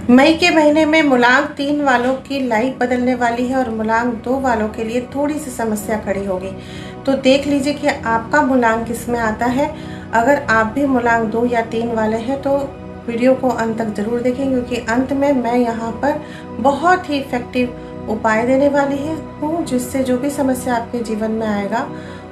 मई के महीने में मूलांक 3 वालों की लाइफ बदलने वाली है और मूलांक 2 वालों के लिए थोड़ी सी समस्या खड़ी होगी। तो देख लीजिए कि आपका मूलांक किसमें आता है। अगर आप भी मूलांक 2 या 3 वाले हैं तो वीडियो को अंत तक ज़रूर देखें, क्योंकि अंत में मैं यहाँ पर बहुत ही इफ़ेक्टिव उपाय देने वाली हूँ, जिससे जो भी समस्या आपके जीवन में आएगा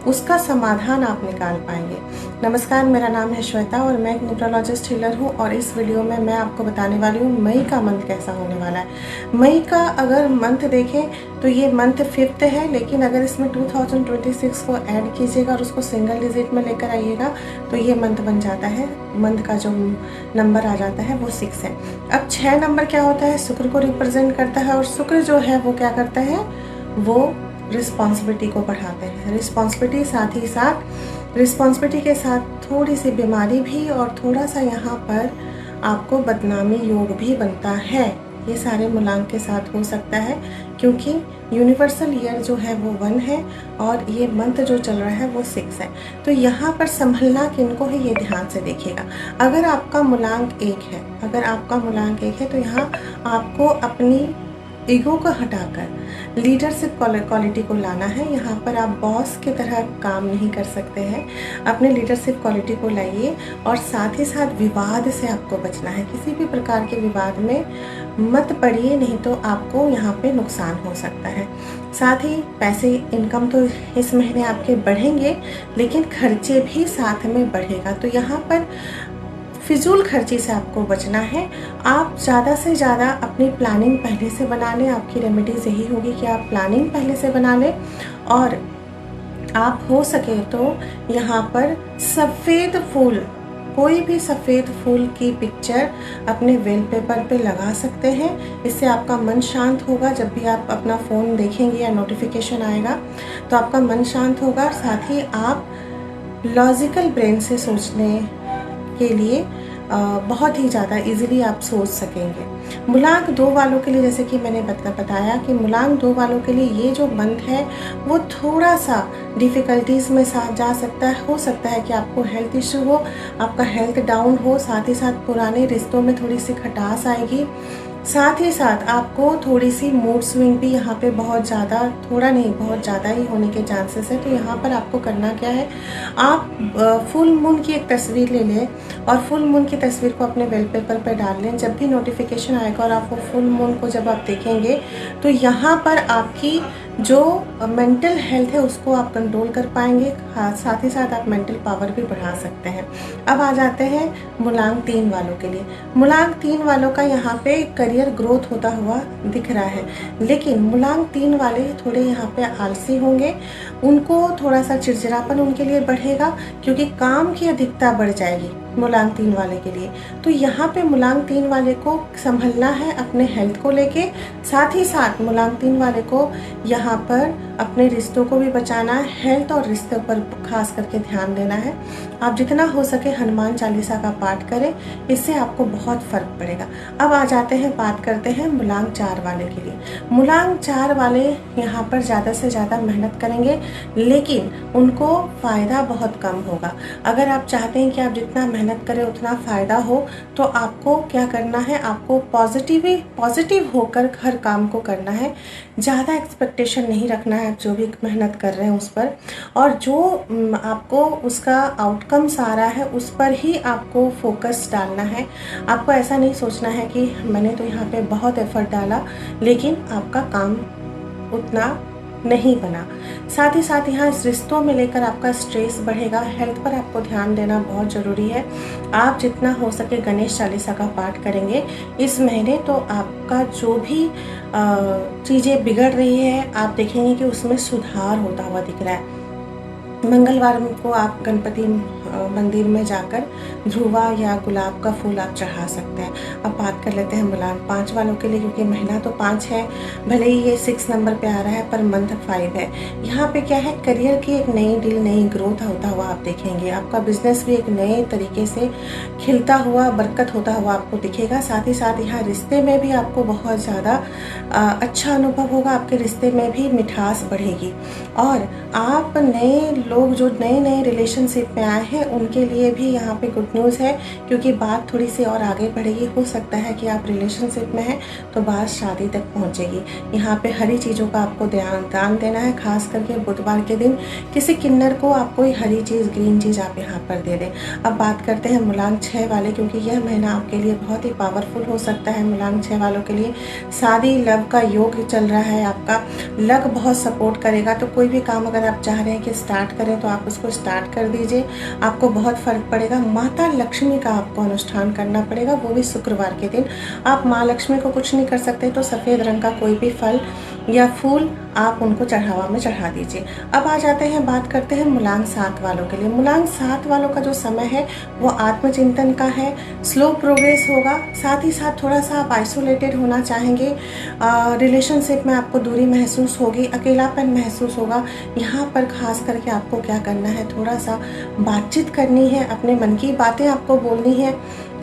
उसका समाधान आप निकाल पाएंगे। नमस्कार, मेरा नाम है श्वेता और मैं एक न्यूरोलॉजिस्ट हीलर हूँ और इस वीडियो में मैं आपको बताने वाली हूँ मई का मंथ कैसा होने वाला है। मई का अगर मंथ देखें तो ये मंथ 5th है, लेकिन अगर इसमें 2026 को ऐड कीजिएगा और उसको सिंगल डिजिट में लेकर आइएगा तो ये मंथ बन जाता है। मंथ का जो नंबर आ जाता है वो 6 है। अब 6 नंबर क्या होता है, शुक्र को रिप्रेजेंट करता है और शुक्र जो है वो क्या करता है, वो रिस्पॉन्सिबिलिटी को बढ़ाते हैं। रिस्पॉन्सिबिलिटी साथ ही साथ रिस्पॉन्सिबिलिटी के साथ थोड़ी सी बीमारी भी और थोड़ा सा यहाँ पर आपको बदनामी योग भी बनता है। ये सारे मूलांक के साथ हो सकता है, क्योंकि यूनिवर्सल ईयर जो है वो 1 है और ये मंथ जो चल रहा है वो 6 है। तो यहाँ पर संभलना किनको है ये ध्यान से देखिएगा। अगर आपका मूलांक 1 है तो यहाँ आपको अपनी ईगो को हटाकर लीडरशिप क्वालिटी को लाना है। यहाँ पर आप बॉस की तरह काम नहीं कर सकते हैं। अपने लीडरशिप क्वालिटी को लाइए और साथ ही साथ विवाद से आपको बचना है। किसी भी प्रकार के विवाद में मत पड़िए, नहीं तो आपको यहाँ पे नुकसान हो सकता है। साथ ही पैसे इनकम तो इस महीने आपके बढ़ेंगे, लेकिन खर्चे भी साथ में बढ़ेगा। तो यहाँ पर फिजूल खर्ची से आपको बचना है। आप ज़्यादा से ज़्यादा अपनी प्लानिंग पहले से बना लें। आपकी रेमेडीज़ यही होगी कि आप प्लानिंग पहले से बना लें और आप हो सके तो यहाँ पर सफ़ेद फूल, कोई भी सफ़ेद फूल की पिक्चर अपने वेल पेपर पे लगा सकते हैं। इससे आपका मन शांत होगा। जब भी आप अपना फ़ोन देखेंगे या नोटिफिकेशन आएगा तो आपका मन शांत होगा। साथ ही आप लॉजिकल ब्रेन से सोचने के लिए बहुत ही ज़्यादा इजीली आप सोच सकेंगे। मूलांक 2 वालों के लिए, जैसे कि मैंने बताया कि मूलांक 2 वालों के लिए ये जो मंथ है वो थोड़ा सा डिफ़िकल्टीज़ में साथ जा सकता है। हो सकता है कि आपको हेल्थ इशू हो, आपका हेल्थ डाउन हो, साथ ही साथ पुराने रिश्तों में थोड़ी सी खटास आएगी। साथ ही साथ आपको थोड़ी सी मूड स्विंग भी यहाँ पे बहुत ज़्यादा, थोड़ा नहीं बहुत ज़्यादा ही होने के चांसेस है। तो यहाँ पर आपको करना क्या है, आप फुल मून की एक तस्वीर ले लें और फुल मून की तस्वीर को अपने वेल पेपर पर डाल लें। जब भी नोटिफिकेशन आएगा और आप वो फुल मून को जब आप देखेंगे तो यहाँ पर आपकी जो मेंटल हेल्थ है उसको आप कंट्रोल कर पाएंगे। साथ ही साथ आप मेंटल पावर भी बढ़ा सकते हैं। अब आ जाते हैं मूलांक 3 वालों के लिए। मूलांक 3 वालों का यहाँ पे करियर ग्रोथ होता हुआ दिख रहा है, लेकिन मूलांक 3 वाले थोड़े यहाँ पे आलसी होंगे। उनको थोड़ा सा चिड़चिड़ापन उनके लिए बढ़ेगा, क्योंकि काम की अधिकता बढ़ जाएगी मूलांक 3 वाले के लिए। तो यहाँ पे मूलांक 3 वाले को संभलना है अपने हेल्थ को लेके। साथ ही साथ मूलांक 3 वाले को यहाँ पर अपने रिश्तों को भी बचाना है। हेल्थ और रिश्तों पर खास करके ध्यान देना है। आप जितना हो सके हनुमान चालीसा का पाठ करें, इससे आपको बहुत फ़र्क पड़ेगा। अब आ जाते हैं, बात करते हैं मूलांक 4 वाले के लिए। मूलांक 4 वाले यहाँ पर ज़्यादा से ज़्यादा मेहनत करेंगे, लेकिन उनको फ़ायदा बहुत कम होगा। अगर आप चाहते हैं कि आप जितना मेहनत करें उतना फ़ायदा हो, तो आपको क्या करना है, आपको पॉजिटिव होकर हर काम को करना है। ज़्यादा एक्सपेक्टेशन नहीं रखना है आप जो भी मेहनत कर रहे हैं उस पर, और जो आपको उसका आउटकम्स आ रहा है उस पर ही आपको फोकस डालना है। आपको ऐसा नहीं सोचना है कि मैंने तो यहाँ पे बहुत एफर्ट डाला लेकिन आपका काम उतना नहीं बना। साथ ही साथ यहाँ इस रिश्तों में लेकर आपका स्ट्रेस बढ़ेगा। हेल्थ पर आपको ध्यान देना बहुत ज़रूरी है। आप जितना हो सके गणेश चालीसा का पाठ करेंगे इस महीने, तो आपका जो भी चीज़ें बिगड़ रही है आप देखेंगे कि उसमें सुधार होता हुआ दिख रहा है। मंगलवार को आप गणपति मंदिर में जाकर ध्रुवा या गुलाब का फूल आप चढ़ा सकते हैं। अब बात कर लेते हैं मूलांक 5 वालों के लिए, क्योंकि महीना तो 5 है, भले ही ये 6 नंबर पे आ रहा है पर मंथ 5 है। यहाँ पे क्या है, करियर की एक नई डील, नई ग्रोथ होता हुआ आप देखेंगे। आपका बिजनेस भी एक नए तरीके से खिलता हुआ, बरकत होता हुआ आपको दिखेगा। साथ ही साथ यहाँ रिश्ते में भी आपको बहुत ज़्यादा अच्छा अनुभव होगा। आपके रिश्ते में भी मिठास बढ़ेगी और आप नए लोग जो नए रिलेशनशिप में आए हैं हैं उनके लिए भी यहाँ पे गुड न्यूज़ है, क्योंकि बात थोड़ी सी और आगे बढ़ेगी। हो सकता है कि आप रिलेशनशिप में हैं तो बात शादी तक पहुँचेगी। यहाँ पे हरी चीज़ों का आपको दान देना है, खास करके बुधवार के दिन किसी किन्नर को आप कोई हरी चीज़, ग्रीन चीज़ आप यहाँ पर दे दें। अब बात करते हैं मूलांक 6 वाले, क्योंकि यह महीना आपके लिए बहुत ही पावरफुल हो सकता है। मूलांक 6 वालों के लिए शादी लव का योग चल रहा है, आपका लक बहुत सपोर्ट करेगा। तो कोई भी काम अगर आप चाह रहे हैं कि स्टार्ट करें तो आप उसको स्टार्ट कर दीजिए, आपको बहुत फ़र्क पड़ेगा। माता लक्ष्मी का आपको अनुष्ठान करना पड़ेगा, वो भी शुक्रवार के दिन। आप माँ लक्ष्मी को कुछ नहीं कर सकते तो सफ़ेद रंग का कोई भी फल या फूल आप उनको चढ़ावा में चढ़ा दीजिए। अब आ जाते हैं, बात करते हैं मूलांक 7 वालों के लिए। मूलांक 7 वालों का जो समय है वो आत्मचिंतन का है, स्लो प्रोग्रेस होगा। साथ ही साथ थोड़ा सा आप आइसोलेटेड होना चाहेंगे, रिलेशनशिप में आपको दूरी महसूस होगी, अकेलापन महसूस होगा। यहाँ पर खास करके आपको क्या करना है, थोड़ा सा बातचीत करनी है, अपने मन की बातें आपको बोलनी है,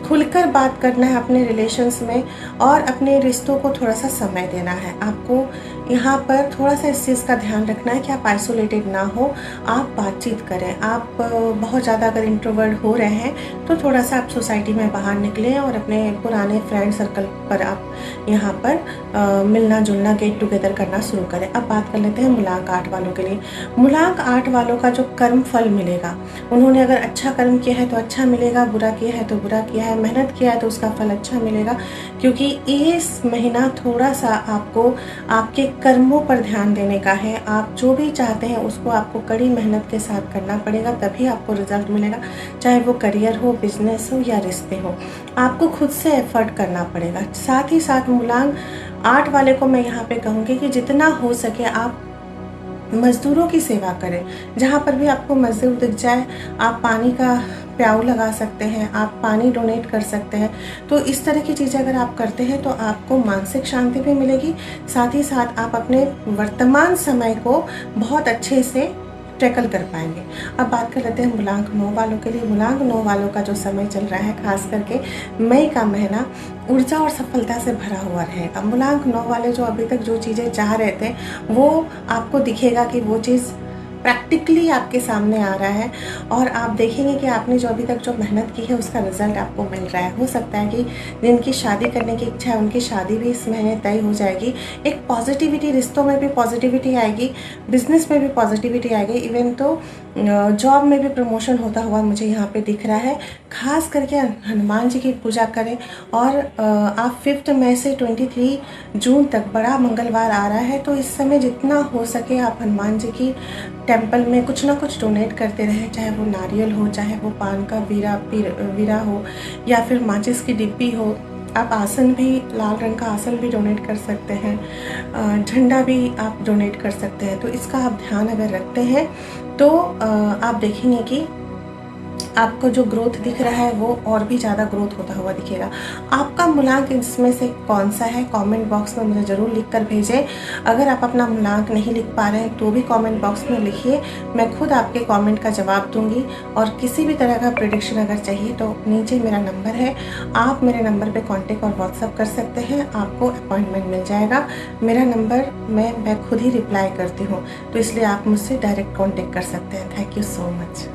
खुलकर बात करना है अपने रिलेशंस में, और अपने रिश्तों को थोड़ा सा समय देना है। आपको यहाँ पर थोड़ा सा इस चीज़ का ध्यान रखना है कि आप आइसोलेटेड ना हो, आप बातचीत करें। आप बहुत ज़्यादा अगर इंट्रोवर्ट हो रहे हैं तो थोड़ा सा आप सोसाइटी में बाहर निकलें और अपने पुराने फ्रेंड सर्कल पर आप यहाँ पर मिलना जुलना, गेट टुगेदर करना शुरू करें। अब बात कर लेते हैं मूलांक 8 वालों के लिए। मूलांक 8 वालों का जो कर्म फल मिलेगा, उन्होंने अगर अच्छा कर्म किया है तो अच्छा मिलेगा, बुरा किया है तो बुरा किया है, मेहनत किया है तो उसका फल अच्छा मिलेगा। क्योंकि इस महीना थोड़ा सा आपको आपके कर्मों पर ध्यान देने का है। आप जो भी चाहते हैं उसको आपको कड़ी मेहनत के साथ करना पड़ेगा, तभी आपको रिजल्ट मिलेगा। चाहे वो करियर हो, बिजनेस हो या रिश्ते हो, आपको खुद से एफर्ट करना पड़ेगा। साथ ही साथ मूलांक 8 वाले को मैं यहाँ पे कहूँगी कि जितना हो सके आप मज़दूरों की सेवा करें। जहाँ पर भी आपको मज़दूर दिख जाए, आप पानी का प्याऊ लगा सकते हैं, आप पानी डोनेट कर सकते हैं। तो इस तरह की चीज़ें अगर आप करते हैं तो आपको मानसिक शांति भी मिलेगी, साथ ही साथ आप अपने वर्तमान समय को बहुत अच्छे से टैकल कर पाएंगे। अब बात कर लेते हैं मूलांक 9 वालों के लिए। मूलांक 9 वालों का जो समय चल रहा है, खास करके मई का महीना ऊर्जा और सफलता से भरा हुआ रहेगा। मूलांक 9 वाले जो अभी तक जो चीज़ें चाह रहे थे वो आपको दिखेगा कि वो चीज़ प्रैक्टिकली आपके सामने आ रहा है, और आप देखेंगे कि आपने जो अभी तक जो मेहनत की है उसका रिजल्ट आपको मिल रहा है। हो सकता है कि जिनकी शादी करने की इच्छा है उनकी शादी भी इस महीने तय हो जाएगी। एक पॉजिटिविटी, रिश्तों में भी पॉजिटिविटी आएगी, बिजनेस में भी पॉजिटिविटी आएगी, इवन तो जॉब में भी प्रमोशन होता हुआ मुझे यहाँ पे दिख रहा है। खास करके हनुमान जी की पूजा करें, और आप 5 मई से 23 जून तक बड़ा मंगलवार आ रहा है, तो इस समय जितना हो सके आप हनुमान जी की टेम्पल में कुछ ना कुछ डोनेट करते रहें, चाहे वो नारियल हो, चाहे वो पान का वीरा हो, या फिर माचिस की डिब्बी हो। आप आसन भी, लाल रंग का आसन भी डोनेट कर सकते हैं, झंडा भी आप डोनेट कर सकते हैं। तो इसका आप ध्यान अगर रखते हैं तो आप देखेंगे कि आपको जो ग्रोथ दिख रहा है वो और भी ज़्यादा ग्रोथ होता हुआ दिखेगा। आपका मूलांक इसमें से कौन सा है, कमेंट बॉक्स में मुझे ज़रूर लिख कर भेजें। अगर आप अपना मूलांक नहीं लिख पा रहे हैं तो भी कमेंट बॉक्स में लिखिए, मैं खुद आपके कमेंट का जवाब दूंगी। और किसी भी तरह का प्रेडिक्शन अगर चाहिए तो नीचे मेरा नंबर है, आप मेरे नंबर पे कांटेक्ट और व्हाट्सअप कर सकते हैं, आपको अपॉइंटमेंट मिल जाएगा। मेरा नंबर मैं खुद ही रिप्लाई करती हूँ, तो इसलिए आप मुझसे डायरेक्ट कॉन्टेक्ट कर सकते हैं। Thank you so much.